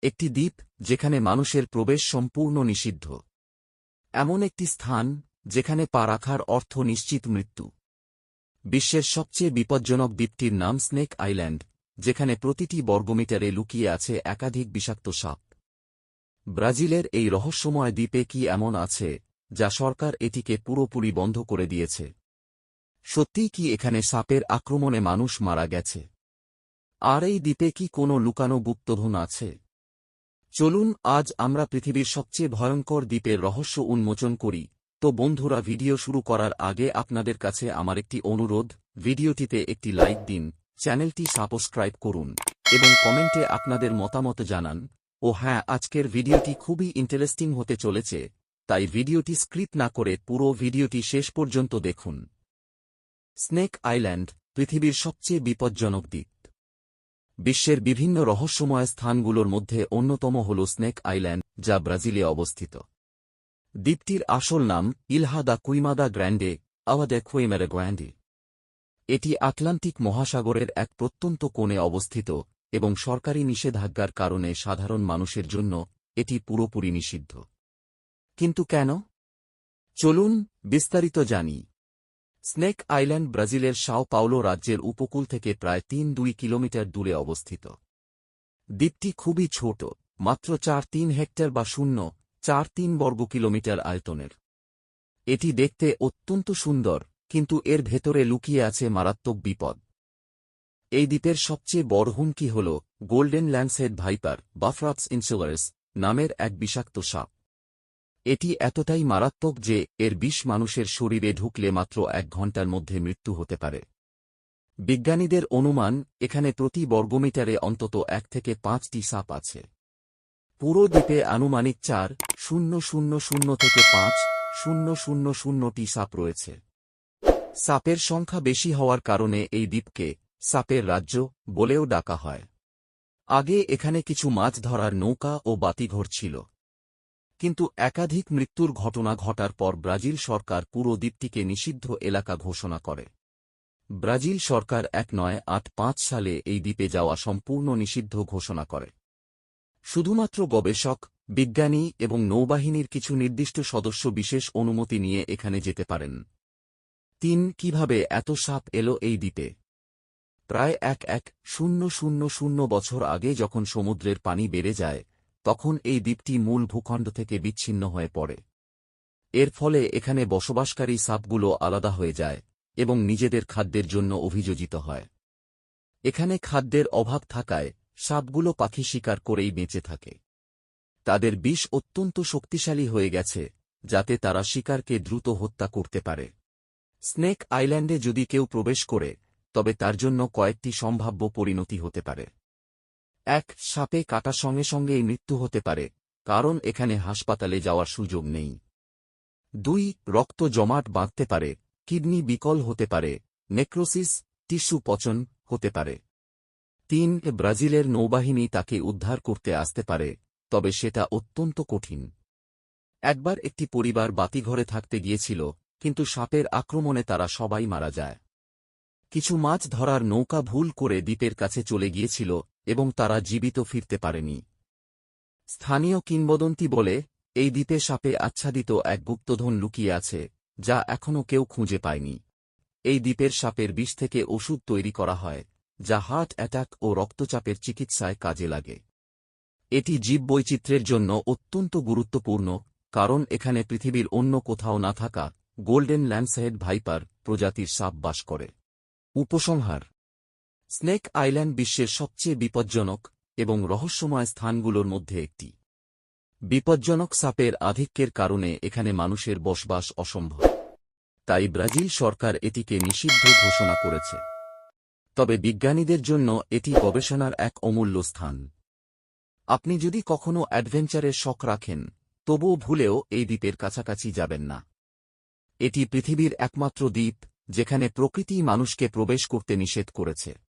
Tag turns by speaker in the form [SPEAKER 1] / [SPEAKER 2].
[SPEAKER 1] একটি দ্বীপ যেখানে মানুষের প্রবেশ সম্পূর্ণ নিষিদ্ধ। এমন একটি স্থান যেখানে পা রাখার অর্থ নিশ্চিত মৃত্যু। বিশ্বের সবচেয়ে বিপজ্জনক দ্বীপটির নাম স্নেক আইল্যান্ড, যেখানে প্রতিটি বর্গমিটারে লুকিয়ে আছে একাধিক বিষাক্ত সাপ। ব্রাজিলের এই রহস্যময় দ্বীপে কি এমন আছে যা সরকার এটিকে পুরোপুরি বন্ধ করে দিয়েছে? সত্যিই কি এখানে সাপের আক্রমণে মানুষ মারা গেছে? আর এই দ্বীপে কি কোনো লুকানো গুপ্তধন আছে? চলুন আজ আমরা পৃথিবীর সবচেয়ে ভয়ঙ্কর দ্বীপের রহস্য উন্মোচন করি। তো বন্ধুরা, ভিডিও শুরু করার আগে আপনাদের কাছে আমার একটি অনুরোধ, ভিডিওটিতে একটি লাইক দিন, চ্যানেলটি সাবস্ক্রাইব করুন এবং কমেন্টে আপনাদের মতামত জানান। ও হ্যাঁ, আজকের ভিডিওটি খুবই ইন্টারেস্টিং হতে চলেছে, তাই ভিডিওটি স্ক্রিপ না করে পুরো ভিডিওটি শেষ পর্যন্ত দেখুন। স্নেক আইল্যান্ড, পৃথিবীর সবচেয়ে বিপজ্জনক দ্বীপ। বিশ্বের বিভিন্ন রহস্যময় স্থানগুলোর মধ্যে অন্যতম হল স্নেক আইল্যান্ড, যা ব্রাজিলে অবস্থিত। দ্বীপটির আসল নাম ইলহা দা কুইমাদা গ্র্যান্ডে, আওয়া দে কুইমেরা গ্র্যান্ডে। এটি আটলান্টিক মহাসাগরের এক প্রত্যন্ত কোণে অবস্থিত এবং সরকারি নিষেধাজ্ঞার কারণে সাধারণ মানুষের জন্য এটি পুরোপুরি নিষিদ্ধ। কিন্তু কেন? চলুন বিস্তারিত জানি। স্নেক আইল্যান্ড ব্রাজিলের সাও পাওলো রাজ্যের উপকূল থেকে প্রায় ৩-২ কিলোমিটার দূরে অবস্থিত। দ্বীপটি খুবই ছোট, মাত্র ৪-৩ হেক্টর বা 0.43 বর্গ কিলোমিটার আয়তনের। এটি দেখতে অত্যন্ত সুন্দর, কিন্তু এর ভেতরে লুকিয়ে আছে মারাত্মক বিপদ। এই দ্বীপের সবচেয়ে বড় হুমকি হল গোল্ডেন ল্যান্সহেড ভাইপার বা ফ্রাক্স ইনসুলারিস নামের এক বিষাক্ত সাপ। এটি এতটাই মারাত্মক যে এর বিষ মানুষের শরীরে ঢুকলে মাত্র ১ ঘণ্টার মধ্যে মৃত্যু হতে পারে। বিজ্ঞানীদের অনুমান, এখানে প্রতি বর্গমিটারে অন্তত ১ থেকে ৫টি সাপ আছে। পুরো দ্বীপে আনুমানিক ৪,০০০ থেকে ৫,০০০টি সাপ রয়েছে। সাপের সংখ্যা বেশি হওয়ার কারণে এই দ্বীপকে সাপের রাজ্য বলেও ডাকা হয়। আগে এখানে কিছু মাছ ধরার নৌকা ও বাতিঘর ছিল, কিন্তু একাধিক মৃত্যুর ঘটনা ঘটার পর ব্রাজিল সরকার পুরো দ্বীপটিকে নিষিদ্ধ এলাকা ঘোষণা করে। ব্রাজিল সরকার ১৯৮৫ সালে এই দ্বীপে যাওয়া সম্পূর্ণ নিষিদ্ধ ঘোষণা করে। শুধুমাত্র গবেষক, বিজ্ঞানী এবং নৌবাহিনীর কিছু নির্দিষ্ট সদস্য বিশেষ অনুমতি নিয়ে এখানে যেতে পারেন। কিভাবে এত সাপ এলো এই দ্বীপে? প্রায় ১,১০০০ বছর আগে যখন সমুদ্রের পানি বেড়ে যায়, তখন এই দ্বীপটি মূল ভূখণ্ড থেকে বিচ্ছিন্ন হয়ে পড়ে। এর ফলে এখানে বসবাসকারী সাপগুলো আলাদা হয়ে যায় এবং নিজেদের খাদ্যের জন্য অভিযোজিত হয়। এখানে খাদ্যের অভাব থাকায় সাপগুলো পাখি শিকার করেই বেঁচে থাকে। তাদের বিষ অত্যন্ত শক্তিশালী হয়ে গেছে, যাতে তারা শিকারকে দ্রুত হত্যা করতে পারে। স্নেক আইল্যান্ডে যদি কেউ প্রবেশ করে, তবে তার জন্য কয়েকটি সম্ভাব্য পরিণতি হতে পারে। ১. সাপে কাটার সঙ্গে সঙ্গেই মৃত্যু হতে পারে, কারণ এখানে হাসপাতালে যাওয়ার সুযোগ নেই। ২. রক্ত জমাট বাঁধতে পারে, কিডনি বিকল হতে পারে, নেক্রোসিস, টিস্যু পচন হতে পারে। ৩. ব্রাজিলের নৌবাহিনী তাকে উদ্ধার করতে আসতে পারে, তবে সেটা অত্যন্ত কঠিন। একবার একটি পরিবার বাতিঘরে থাকতে গিয়েছিল, কিন্তু সাপের আক্রমণে তারা সবাই মারা যায়। কিছু মাছ ধরার নৌকা ভুল করে দ্বীপের কাছে চলে গিয়েছিল এবং তারা জীবিত ফিরতে পারেনি। স্থানীয় কিংবদন্তি বলে, এই দ্বীপে সাপে আচ্ছাদিত এক গুপ্তধন লুকিয়ে আছে, যা এখনও কেউ খুঁজে পায়নি। এই দ্বীপের সাপের বিষ থেকে ওষুধ তৈরি করা হয়, যা হার্ট অ্যাটাক ও রক্তচাপের চিকিৎসায় কাজে লাগে। এটি জীববৈচিত্র্যের জন্য অত্যন্ত গুরুত্বপূর্ণ, কারণ এখানে পৃথিবীর অন্য কোথাও না থাকা গোল্ডেন ল্যান্সহেড ভাইপার প্রজাতির সাপ বাস করে। উপসংহার: স্নেক আইল্যান্ড বিশ্বের সবচেয়ে বিপজ্জনক এবং রহস্যময় স্থানগুলোর মধ্যে একটি। বিপজ্জনক সাপের আধিক্যের কারণে এখানে মানুষের বসবাস অসম্ভব। তাই ব্রাজিল সরকার এটিকে নিষিদ্ধ ঘোষণা করেছে। তবে বিজ্ঞানীদের জন্য এটি গবেষণার এক অমূল্য স্থান। আপনি যদি কখনো অ্যাডভেঞ্চারের শখ রাখেন, তবুও ভুলেও এই দ্বীপের কাছাকাছি যাবেন না। এটি পৃথিবীর একমাত্র দ্বীপ যেখানে প্রকৃতি মানুষকে প্রবেশ করতে নিষেধ করেছে।